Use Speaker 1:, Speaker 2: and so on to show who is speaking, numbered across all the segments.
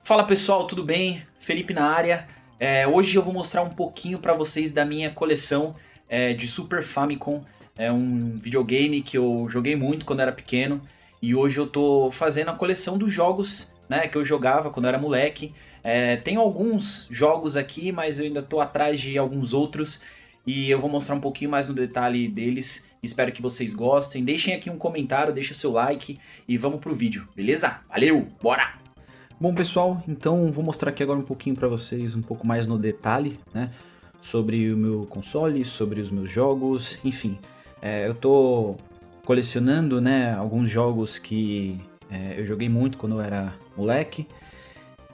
Speaker 1: Fala pessoal, tudo bem? Felipe na área. Hoje eu vou mostrar um pouquinho para vocês da minha coleção de Super Famicom. É um videogame que eu joguei muito quando era pequeno e hoje eu tô fazendo a coleção dos jogos, né, que eu jogava quando eu era moleque. Tenho alguns jogos aqui, mas eu ainda tô atrás de alguns outros e eu vou mostrar um pouquinho mais no detalhe deles. Espero que vocês gostem. Deixem aqui um comentário, deixem o seu like e vamos pro vídeo, beleza? Valeu, bora! Bom pessoal, então vou mostrar aqui agora um pouquinho para vocês, um pouco mais no detalhe, né, sobre o meu console, sobre os meus jogos, enfim. Eu tô colecionando, né, alguns jogos que eu joguei muito quando eu era moleque,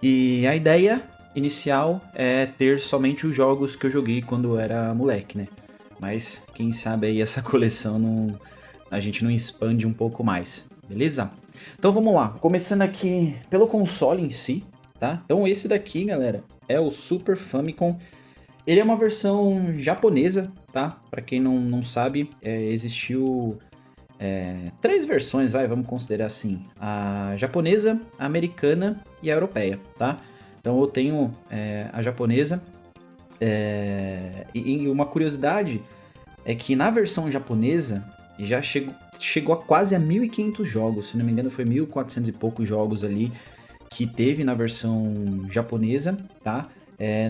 Speaker 1: e a ideia inicial é ter somente os jogos que eu joguei quando eu era moleque, né, mas quem sabe aí essa coleção a gente não expande um pouco mais, beleza? Então vamos lá, começando aqui pelo console em si, tá? Então esse daqui, galera, é o Super Famicom. Ele é uma versão japonesa, tá? Pra quem não sabe, existiu três versões, vamos considerar assim. A japonesa, a americana e a europeia, tá? Então eu tenho a japonesa. E uma curiosidade é que na versão japonesa já chegou a quase a 1.500 jogos, se não me engano foi 1.400 e poucos jogos ali que teve na versão japonesa, tá?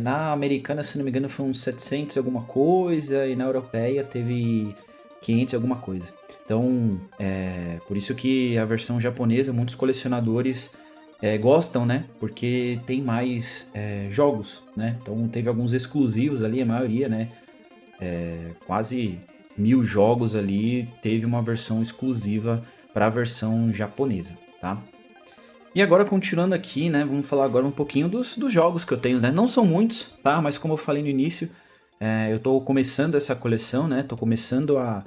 Speaker 1: Na americana, se não me engano, foi uns 700 e alguma coisa, e na europeia teve 500 e alguma coisa. Então, por isso que a versão japonesa, muitos colecionadores gostam, né? Porque tem mais jogos, né? Então teve alguns exclusivos ali, a maioria, né? Quase 1.000 jogos ali, teve uma versão exclusiva para a versão japonesa, tá? E agora, continuando aqui, né, vamos falar agora um pouquinho dos jogos que eu tenho, né? Não são muitos, tá? Mas como eu falei no início, eu tô começando essa coleção, né? Tô começando a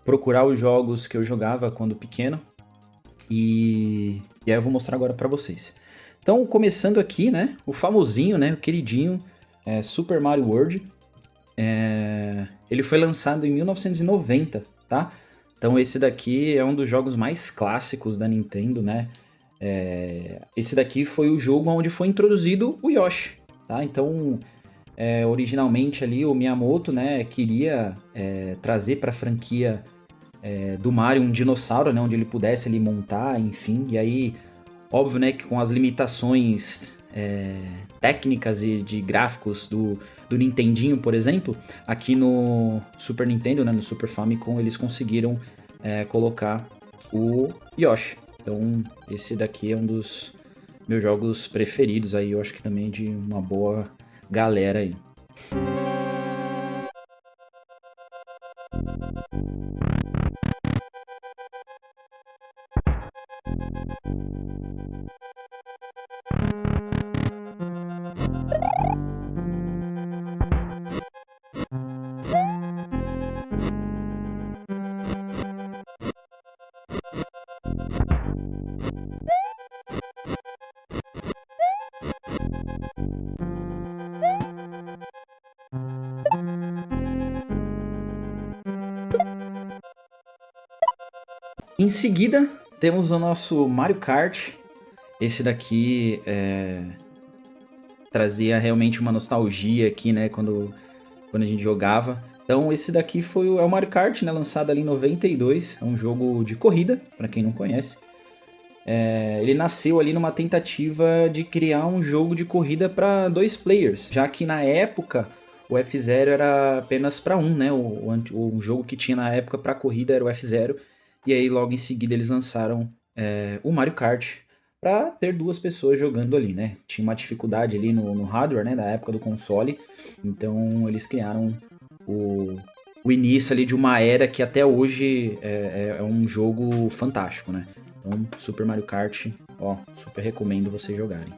Speaker 1: procurar os jogos que eu jogava quando pequeno. E aí eu vou mostrar agora para vocês. Então, começando aqui, né? O famosinho, né? O queridinho Super Mario World. Ele foi lançado em 1990, tá? Então esse daqui é um dos jogos mais clássicos da Nintendo, né? Esse daqui foi o jogo onde foi introduzido o Yoshi, tá? Então, originalmente ali o Miyamoto, né, queria trazer para a franquia do Mario um dinossauro, né, onde ele pudesse ali montar, enfim. E aí, óbvio, né, que com as limitações técnicas e de gráficos do Nintendinho, por exemplo, aqui no Super Nintendo, né, no Super Famicom, eles conseguiram colocar o Yoshi. Então, esse daqui é um dos meus jogos preferidos aí, eu acho que também de uma boa galera aí. Em seguida, temos o nosso Mario Kart. Esse daqui trazia realmente uma nostalgia aqui, né, quando a gente jogava. Então esse daqui é o Mario Kart, né, lançado ali em 92. É um jogo de corrida, para quem não conhece. Ele nasceu ali numa tentativa de criar um jogo de corrida para 2 players, já que na época o F-Zero era apenas para um, né? O jogo que tinha na época para corrida era o F-Zero, e aí logo em seguida eles lançaram o Mario Kart para ter 2 pessoas jogando ali, né? Tinha uma dificuldade ali no hardware, né, da época do console, então eles criaram o início ali de uma era que até hoje é um jogo fantástico, né? Então, Super Mario Kart, ó, super recomendo vocês jogarem.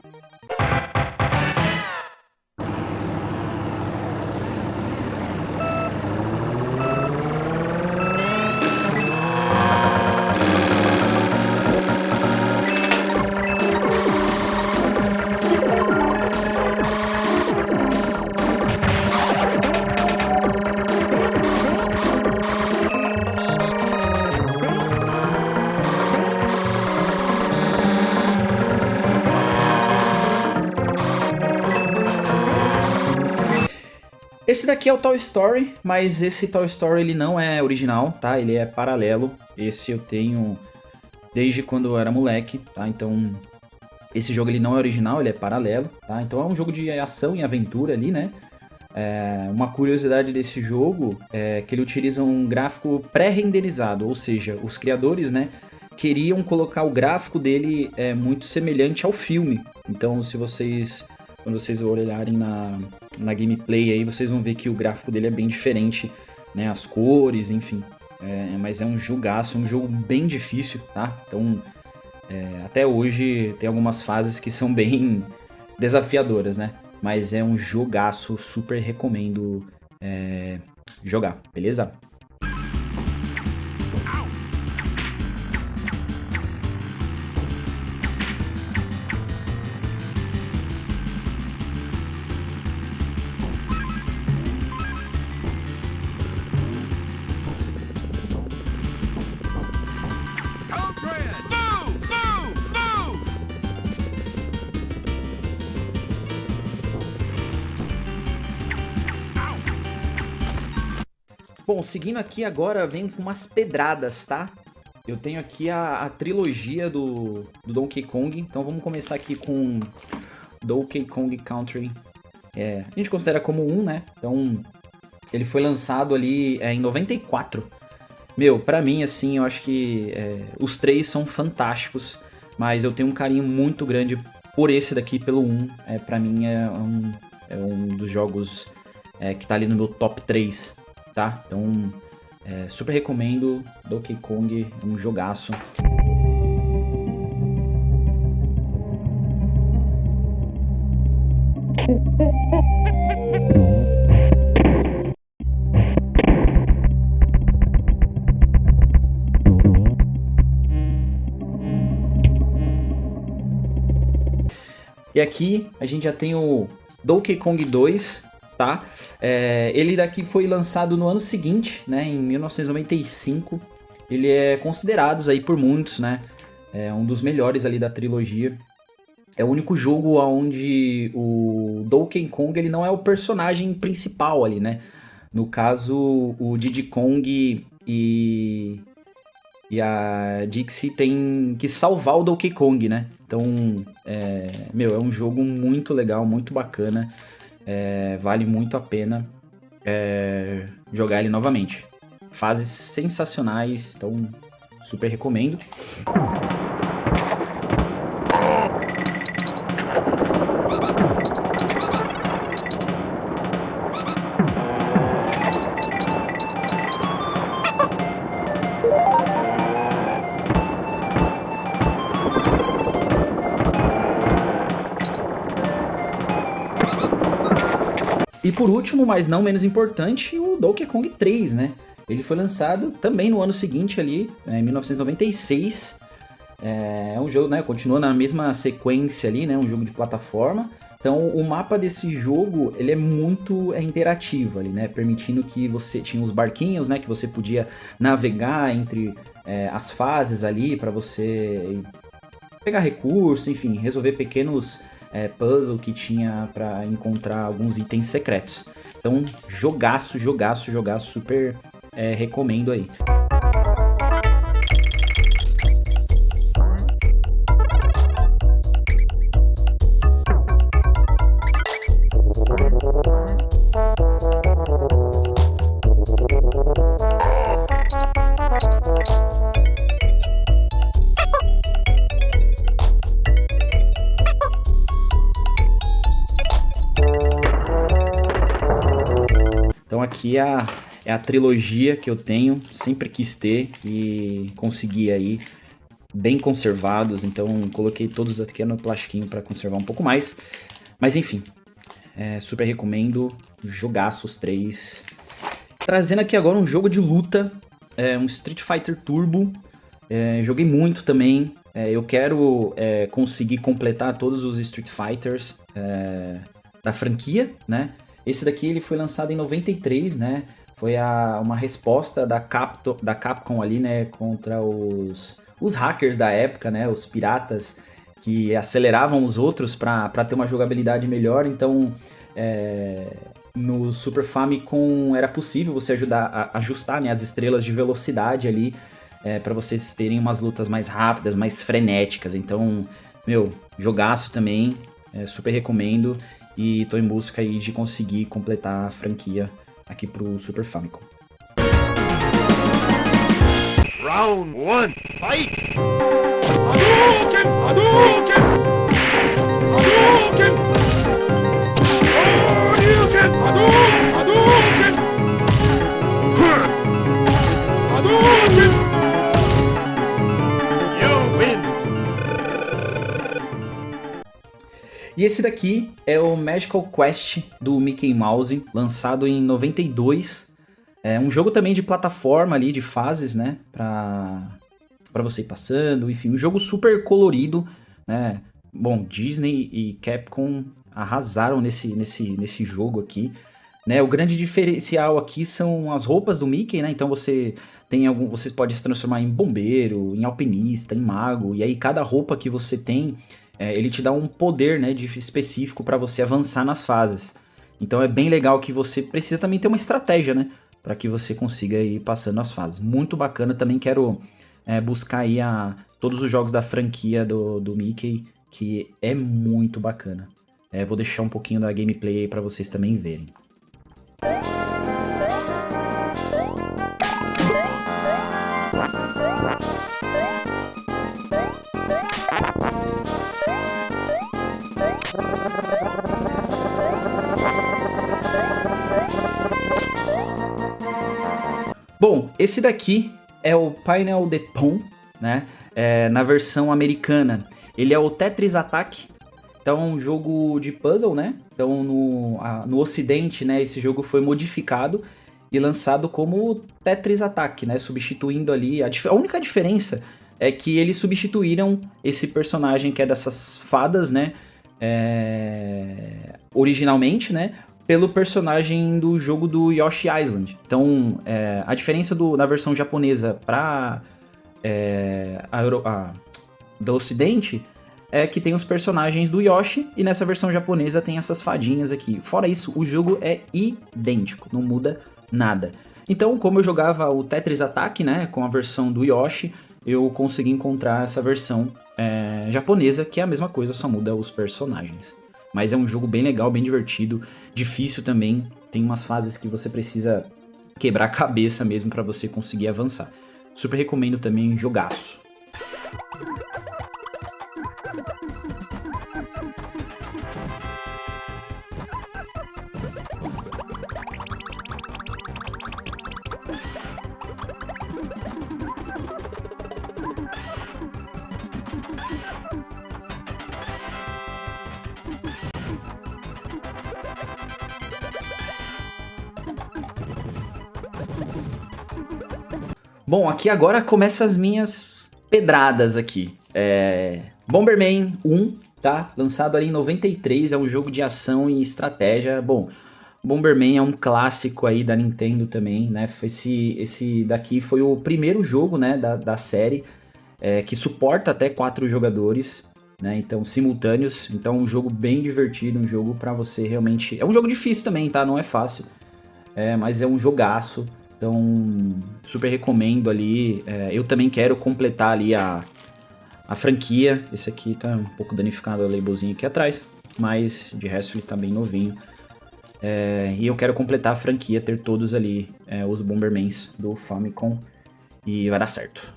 Speaker 1: Esse daqui é o Toy Story, mas esse Toy Story ele não é original, tá? Ele é paralelo. Esse eu tenho desde quando eu era moleque, tá? Então, esse jogo ele não é original, ele é paralelo, tá? Então é um jogo de ação e aventura ali, né? Uma curiosidade desse jogo é que ele utiliza um gráfico pré-renderizado, ou seja, os criadores, né, queriam colocar o gráfico dele muito semelhante ao filme. Então, quando vocês olharem na gameplay aí, vocês vão ver que o gráfico dele é bem diferente, né, as cores, enfim. Mas é um jogaço, é um jogo bem difícil, tá? Então, até hoje tem algumas fases que são bem desafiadoras, né? Mas é um jogaço, super recomendo jogar, beleza? Bom, seguindo aqui agora, vem com umas pedradas, tá? Eu tenho aqui a trilogia do Donkey Kong, então vamos começar aqui com Donkey Kong Country. A gente considera como um, né? Então, ele foi lançado ali em 94. Meu, pra mim, assim, eu acho que os três são fantásticos, mas eu tenho um carinho muito grande por esse daqui, pelo 1. Pra mim, é um dos jogos que tá ali no meu top 3, tá? Então, super recomendo Donkey Kong, um jogaço. E aqui a gente já tem o Donkey Kong 2, tá? Ele daqui foi lançado no ano seguinte, né, em 1995. Ele é considerado aí por muitos, né, um dos melhores ali da trilogia. É o único jogo onde o Donkey Kong ele não é o personagem principal ali, né? No caso, o Diddy Kong e a Dixie tem que salvar o Donkey Kong, né? Então, é um jogo muito legal, muito bacana. Vale muito a pena jogar ele novamente. Fases sensacionais, então super recomendo. E por último, mas não menos importante, o Donkey Kong 3, né? Ele foi lançado também no ano seguinte ali, em 1996. É um jogo, né? Continua na mesma sequência ali, né? Um jogo de plataforma. Então, o mapa desse jogo, ele é muito interativo ali, né? Permitindo que você tinha os barquinhos, né? Que você podia navegar entre as fases ali para você pegar recurso, enfim, resolver pequenos puzzle que tinha para encontrar alguns itens secretos. Então, jogaço, super recomendo aí. Então aqui é a trilogia que eu tenho, sempre quis ter e consegui aí, bem conservados, então coloquei todos aqui no plastiquinho para conservar um pouco mais. Mas enfim, super recomendo, jogaços 3. Trazendo aqui agora um jogo de luta, um Street Fighter Turbo, joguei muito também. Eu quero conseguir completar todos os Street Fighters da franquia, né? Esse daqui ele foi lançado em 93, né? Foi uma resposta da Capcom ali, né? Contra os hackers da época, né? Os piratas que aceleravam os outros para ter uma jogabilidade melhor. Então, no Super Famicom era possível você ajustar, né, as estrelas de velocidade ali, para vocês terem umas lutas mais rápidas, mais frenéticas. Então, meu, jogaço também, super recomendo. E tô em busca aí de conseguir completar a franquia aqui pro Super Famicom.
Speaker 2: Round 1, fight! Hadouken! Hadouken! Hadouken! Hadouken! Hadouken! Hadouken! You win!
Speaker 1: E esse daqui é o Magical Quest do Mickey Mouse, lançado em 92. É um jogo também de plataforma ali, de fases, né? Pra você ir passando, enfim, um jogo super colorido, né? Bom, Disney e Capcom arrasaram nesse jogo aqui, né? O grande diferencial aqui são as roupas do Mickey, né? Então você pode se transformar em bombeiro, em alpinista, em mago, e aí cada roupa que você tem, ele te dá um poder, né, específico para você avançar nas fases. Então é bem legal que você precisa também ter uma estratégia, né? Para que você consiga ir passando as fases. Muito bacana, também quero buscar aí todos os jogos da franquia do Mickey, que é muito bacana. Vou deixar um pouquinho da gameplay aí para vocês também verem. Bom, esse daqui é o Painel de Pon, né? Na versão americana. Ele é o Tetris Attack. Então é um jogo de puzzle, né? Então no ocidente, né, esse jogo foi modificado e lançado como Tetris Attack, né? Substituindo ali... A única diferença é que eles substituíram esse personagem que é dessas fadas, né? Originalmente, né? Pelo personagem do jogo do Yoshi Island. Então, a diferença na versão japonesa para do ocidente é que tem os personagens do Yoshi, e nessa versão japonesa tem essas fadinhas aqui. Fora isso, o jogo é idêntico, não muda nada. Então, como eu jogava o Tetris Attack, né, com a versão do Yoshi, eu consegui encontrar essa versão japonesa, que é a mesma coisa, só muda os personagens. Mas é um jogo bem legal, bem divertido, difícil também. Tem umas fases que você precisa quebrar a cabeça mesmo para você conseguir avançar. Super recomendo também, jogaço. Bom, aqui agora começam as minhas pedradas aqui. Bomberman 1, tá? Lançado ali em 93, é um jogo de ação e estratégia. Bom, Bomberman é um clássico aí da Nintendo também, né? Esse daqui foi o primeiro jogo, né, da série, que suporta até 4 jogadores, né? Então, simultâneos. Então, um jogo bem divertido, um jogo pra você realmente... É um jogo difícil também, tá? Não é fácil, mas é um jogaço. Então, super recomendo ali. Eu também quero completar ali a franquia. Esse aqui tá um pouco danificado, o labelzinho aqui atrás, mas de resto ele tá bem novinho. E eu quero completar a franquia, ter todos ali os Bombermans do Famicom, e vai dar certo.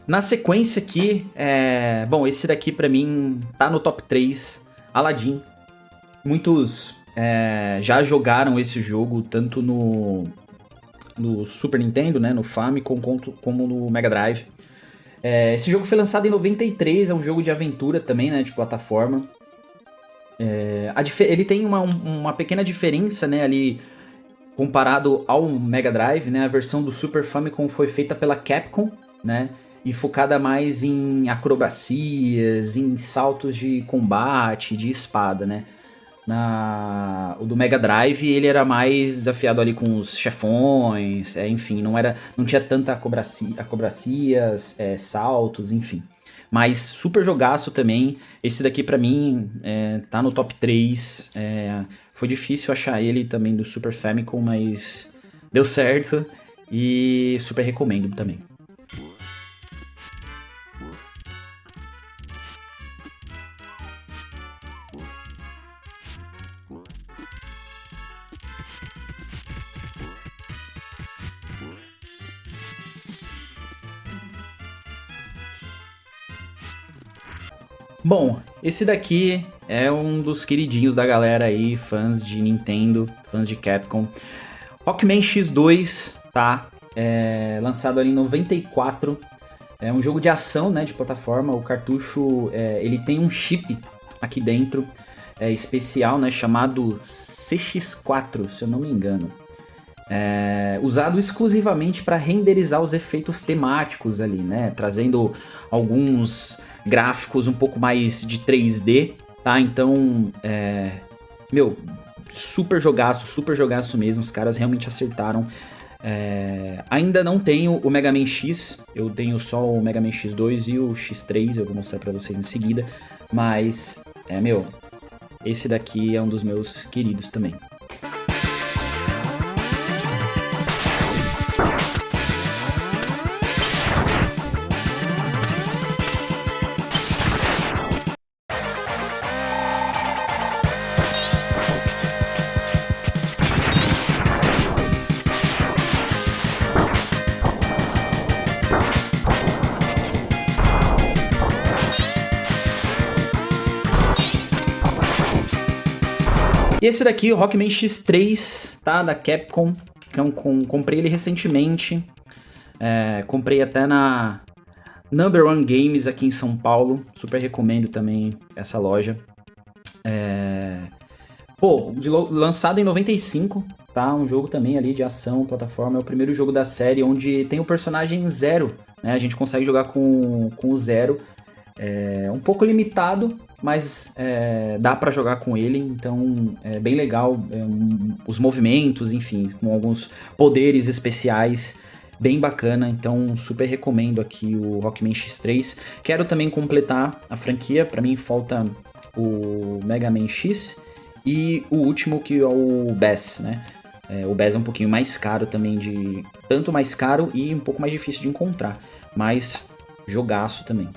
Speaker 1: Na sequência aqui, bom, esse daqui pra mim tá no top 3, Aladdin. Muitos já jogaram esse jogo, tanto no Super Nintendo, né, no Famicom, como no Mega Drive. Esse jogo foi lançado em 93, é um jogo de aventura também, né, de plataforma. Ele tem uma pequena diferença, né, ali, comparado ao Mega Drive, né, a versão do Super Famicom foi feita pela Capcom, né, e focada mais em acrobacias, em saltos de combate, de espada, né? O do Mega Drive, ele era mais desafiado ali com os chefões, enfim, não tinha tanta acrobacias, saltos, enfim. Mas super jogaço também. Esse daqui pra mim tá no top 3. Foi difícil achar ele também do Super Famicom, mas deu certo e super recomendo também. Bom, esse daqui é um dos queridinhos da galera aí, fãs de Nintendo, fãs de Capcom. Rockman X2, tá? Lançado ali em 94. É um jogo de ação, né, de plataforma. O cartucho, ele tem um chip aqui dentro, especial, né, chamado CX4, se eu não me engano. Usado exclusivamente para renderizar os efeitos temáticos ali, né? Trazendo alguns gráficos um pouco mais de 3D, tá? Então, super jogaço mesmo. Os caras realmente acertaram. Ainda não tenho o Mega Man X, eu tenho só o Mega Man X2 e o X3, eu vou mostrar pra vocês em seguida. Mas, esse daqui é um dos meus queridos também. E esse daqui, o Rockman X3, tá? Da Capcom. Comprei ele recentemente. Comprei até na Number One Games aqui em São Paulo. Super recomendo também essa loja. Lançado em 95, tá? Um jogo também ali de ação, plataforma. É o primeiro jogo da série onde tem o personagem Zero, né? A gente consegue jogar com o Zero. Um pouco limitado, mas dá pra jogar com ele, então é bem legal. Os movimentos, enfim, com alguns poderes especiais, bem bacana. Então super recomendo aqui o Rockman X3. Quero também completar a franquia, pra mim falta o Mega Man X e o último, que é o Bass, né? O Bass é um pouquinho mais caro também, tanto mais caro e um pouco mais difícil de encontrar, mas jogaço também.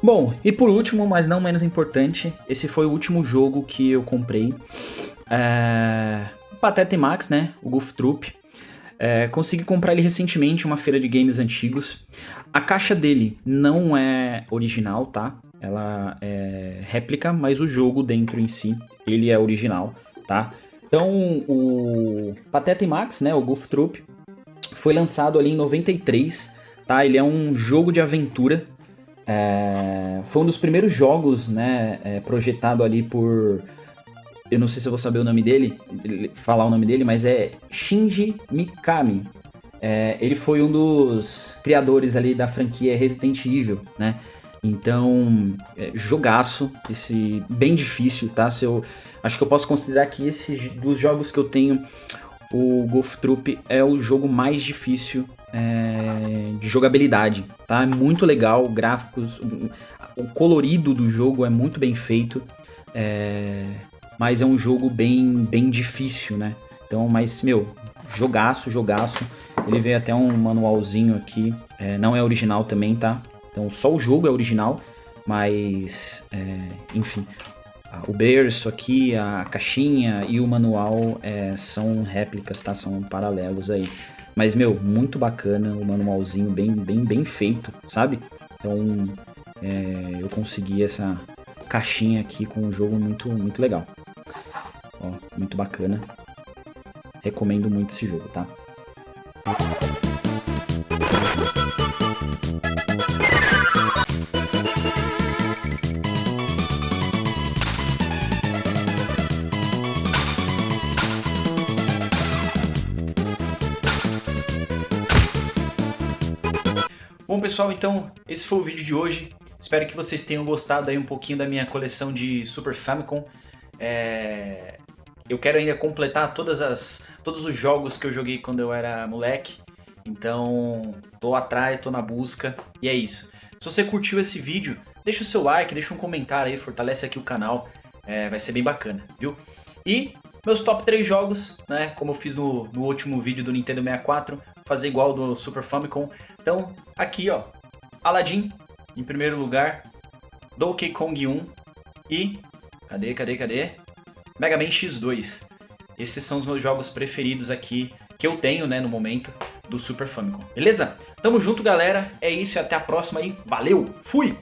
Speaker 1: Bom, e por último, mas não menos importante, esse foi o último jogo que eu comprei. Pateta e Max, né? O Goof Troop. Consegui comprar ele recentemente em uma feira de games antigos. A caixa dele não é original, tá? Ela é réplica, mas o jogo dentro em si, ele é original, tá? Então, o Pateta e Max, né? O Goof Troop, foi lançado ali em 93, tá? Ele é um jogo de aventura. Foi um dos primeiros jogos, né, projetado ali por... Eu não sei se eu vou saber o nome dele, falar o nome dele, mas é Shinji Mikami. Ele foi um dos criadores ali da franquia Resident Evil, né? Então, jogaço, bem difícil, tá? Acho que eu posso considerar que dos jogos que eu tenho, o Goof Troop é o jogo mais difícil de jogabilidade, tá? É muito legal, gráficos, o colorido do jogo é muito bem feito, mas é um jogo bem difícil, né? Então, mas, jogaço. Ele veio até um manualzinho aqui, não é original também, tá? Então, só o jogo é original, mas, enfim, o berço aqui, a caixinha e o manual são réplicas, tá? São paralelos aí. Mas, muito bacana, o manualzinho bem feito, sabe? Então, eu consegui essa caixinha aqui com um jogo muito, muito legal. Ó, muito bacana. Recomendo muito esse jogo, tá? Bom, pessoal, então esse foi o vídeo de hoje. Espero que vocês tenham gostado aí um pouquinho da minha coleção de Super Famicom. Eu quero ainda completar todos os jogos que eu joguei quando eu era moleque. Então, tô atrás, tô na busca e é isso. Se você curtiu esse vídeo, deixa o seu like, deixa um comentário aí, fortalece aqui o canal. Vai ser bem bacana, viu? E meus top 3 jogos, né? Como eu fiz no último vídeo do Nintendo 64, fazer igual do Super Famicom. Então, aqui ó, Aladdin em primeiro lugar, Donkey Kong 1 e... Cadê? Mega Man X2. Esses são os meus jogos preferidos aqui, que eu tenho, né, no momento, do Super Famicom. Beleza? Tamo junto, galera. É isso e até a próxima aí. Valeu! Fui!